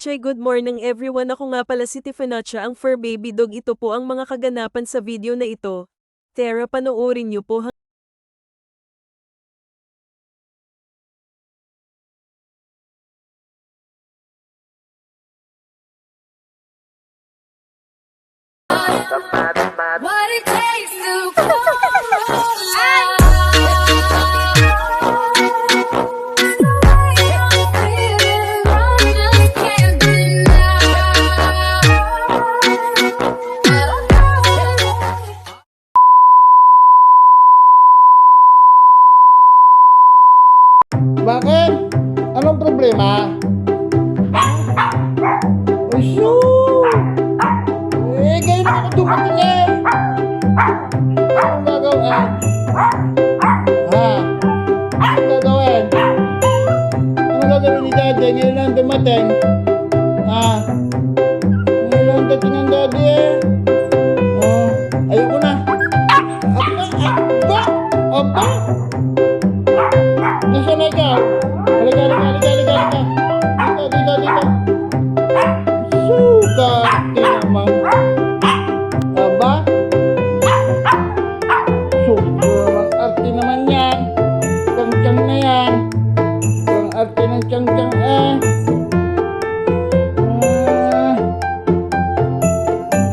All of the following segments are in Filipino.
Tichay, good morning everyone. Ako nga pala si Tifanacha, ang fur baby dog. Ito po ang mga kaganapan sa video na ito. Tara, panoorin niyo po. What it takes to fall. Bakit? Anong problema? Uso! Ngayon ako dumating eh! Anong gagawin? Ha? Anong gagawin? Anong gagawin ni Daddy? Ngayon lang dumating. Ha? Ngayon lang dating ang Daddy eh. Oh, ayoko na. Aba! Nasaan na ikaw? Halika. Dito. Sukarte naman. Aba? Sobrang arte naman yan. Tiyang-tiyang na yan. Sobrang arte ng tiyang-tiyang eh.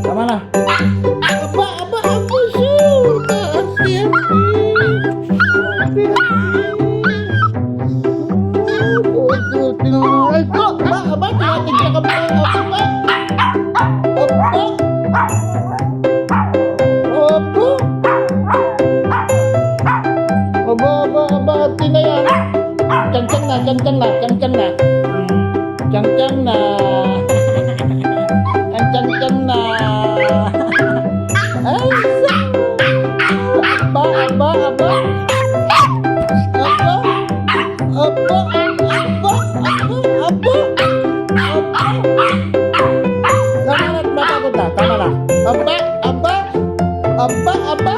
Tama na. Aba, arte. Ay ko! Aba, tinatigyan ka ba? Aba, arte na yan. Tiyang-tiyang na. Tiyang-tiyang na. Ay, aba. Tama na. Aba.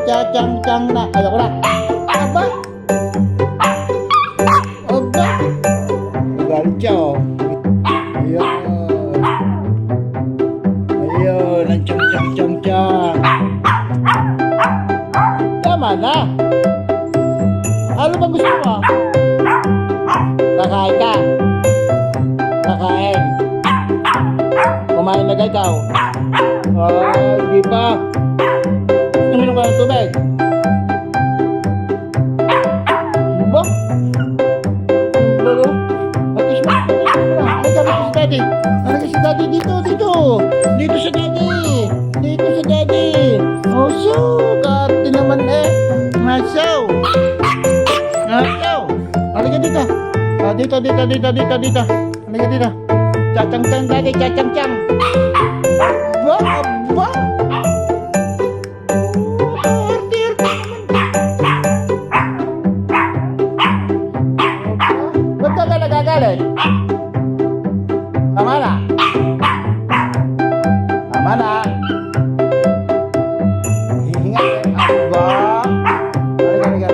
Cacang na. Ayoko na. Aba. Galit siya oh. Ayun. Ang cang. Tama na. Ano ba gusto mo? Kakain ka. Kumain na ikaw. Hindi pa. Uminom ka ng tubig. Ba? Atis mo. Halika si Daddy. Si Daddy dito. Dito sa Daddy. Oh, so. Kati naman eh. Masaw. Halika dito. Dito. Halika dito. Cacang Daddy. Aba. Ba't ka nagagalit? Tama na. Hihinga eh. Aba. Halika.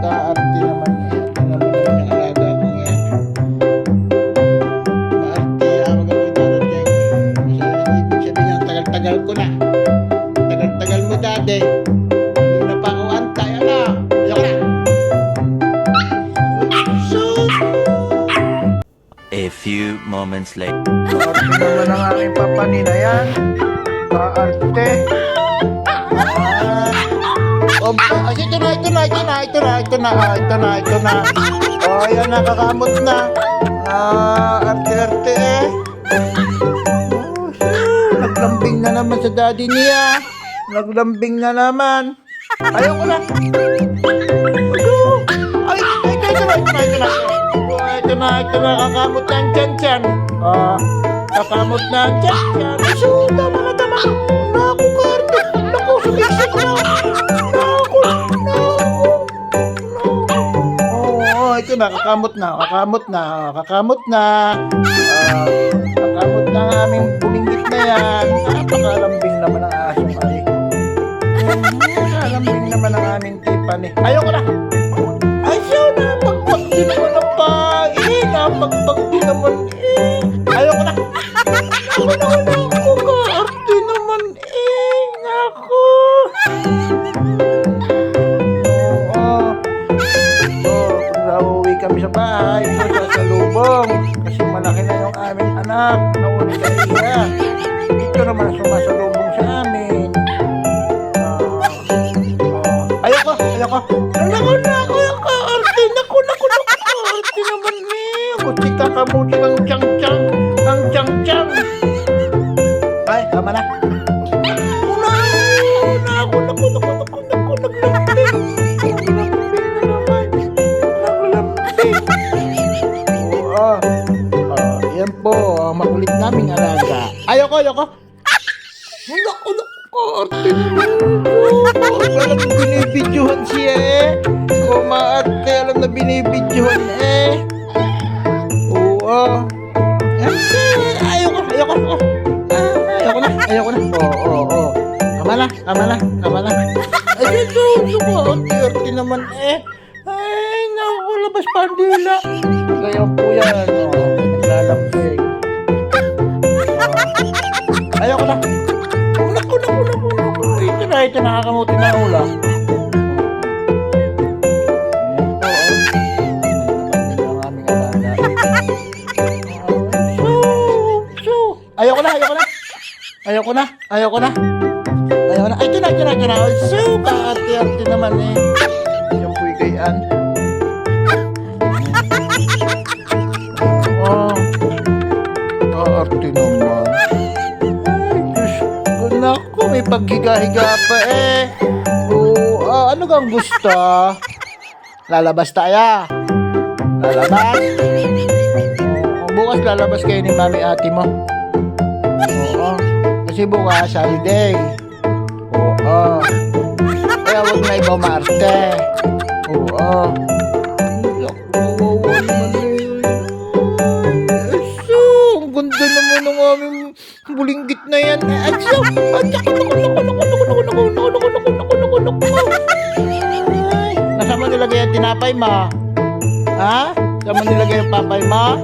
Kaarte naman eh. Ano naman yung alaga mo yan. Maarte. Magagalitan yan. Ibig sabihin yung tagal-tagal ko na. Tagal mo Daddy. Hindi na pa ako antay. Ayoko na. A few moments later. Kaarte naman ang aking papanina yan. Kaarte. Ito na. Oh, yan, nakakamot na. Arte eh. Naglambing na naman sa Daddy niya. Naglambing na naman. Ayoko na. Ay, ito na. Kakamot na ang tiyan. Kakamot na ang tiyan. So, tama na. Naku, Karte. Naku, sumisip na. Naku. Ito na, kakamot na. Kakamot na ang aming bulinggit na yan. Napakalambing naman ang asong ay. Napakalambing naman naman ang aming Tiffany. Ayoko na. Ayaw na. Pagpag din naman ang pain. Pagpag din naman eh. Ayoko na. Ako ka-arte naman eh. Ako. Nauwi kami sa bahay. Sa lubong. Kasi malaki na yung aming anak. Nauli ka iya. Ito naman sumasalubong sa amin. Ayoko. Ayoko na ako yung ka-arte. Naku. Arte naman eh. Gusti kakabuti ang tiyang-tiyang. Ang tiyang-tiyang. Ay, tama na. Naku. Yan po, makulit naming alaga. Ayoko. Naku, arte alam na binibidyohan siya eh. Ate, alam na binibidyohan eh. Oo. Ayoko na. Oo. Tama na. Ay, arte naman eh. Ay, naku, labas pandila. Ganyan po yan. Naglalambing. Ayoko na. Naku. Ito nakakamuti na ula. Ayoko na. Ay, ito na. So, arte naman eh. Yung puwi kayan. Arte naman. Ay, Diyos ko, naku, may paghiga-higa pa eh. Ano kang gusto? Lalabas tayo. Lalabas? Bukas lalabas kayo ni mami ate mo. Oo. Kasi bukas, holiday. Oo. Kaya huwag na ikaw maarte. Oo. Ang ganda naman ng aming bulinggit na yan. Nasaan mo nilagay ang tinapay, ma? Ha? Saan mo nilagay ang papay, ma?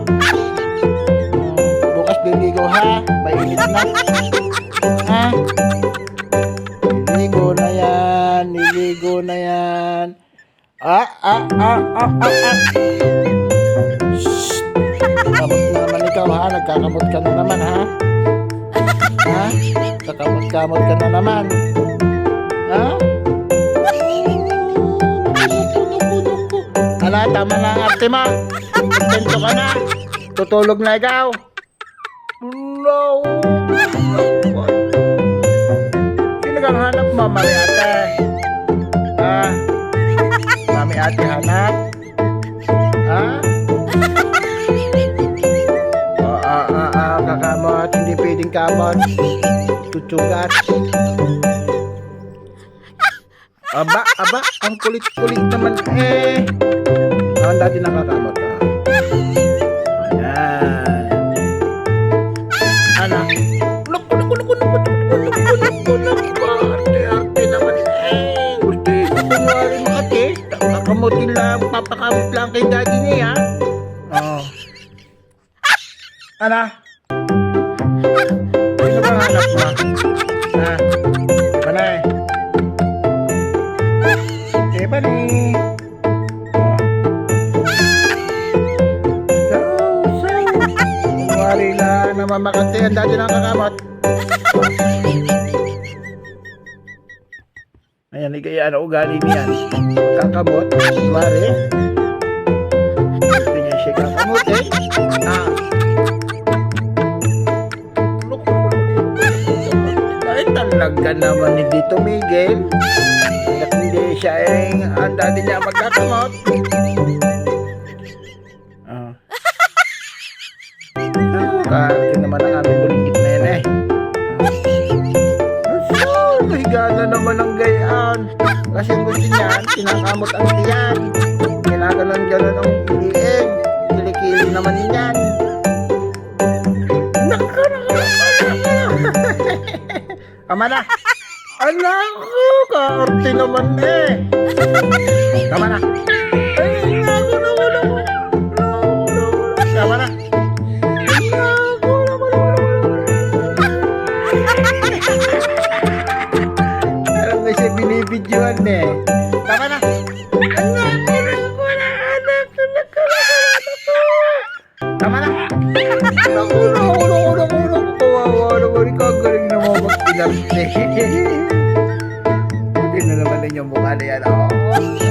Bukas liligo, ha? Mainit na. Ha? Niligo na yan. Shhh! Kamot na naman ikaw, ha? Nagkakamot ka na naman, ha? Ha? Kakamot-kamot ka na naman. Ha? Hala, tama na ang arte, ma. Kontento ka na. Tutulog na ikaw. No. Sino kang hanap mo, mami ate? Ha? Mami ate hanap? Ha? Kakamot. Hindi pwedeng kamot. Tutsugat. Aba. Ang kulit-kulit naman eh. Ang dati nakakamot. Ayan. Ano? Naku. Arte naman eh. Gusto kunwari mo ate. Kakamutin lang. Papakamot lang kay daddy niya. Oo. Ano? Sino bang hanap mo? Ha? Diba eh? Tiffany. Kunwari lang namamakante ang dati ng kakamot. Ayan, ikaya ano ugali niyan. Kakamot, kunwari. Gusto niya siya kakamot eh. Ay, talaga naman hindi tumigil. At hindi siya ang dati niya magkakamot. Kahit naman ang aming bulinggit na yan eh. Nahiga na naman ang gayaan. Kasi ang gusto niya, kinakamot ang tiyan. Kinaganon-ganon ang iliig. Kilikili naman yan. Tama na. Anak ko, kaarte naman eh. Tama na. Ay, naku, naku, naku. Tama na. Naku, naku, naku. Alam na siya binibidyoan eh. Tama na. Anak ko, naku, anak ko, naku, naku, naku. Tama na. Naku, naku, naku, naku, naku. Kawawa naman, ikaw ang galing na mga magpilarte. Hindi na naman yung mukha na yan, oh.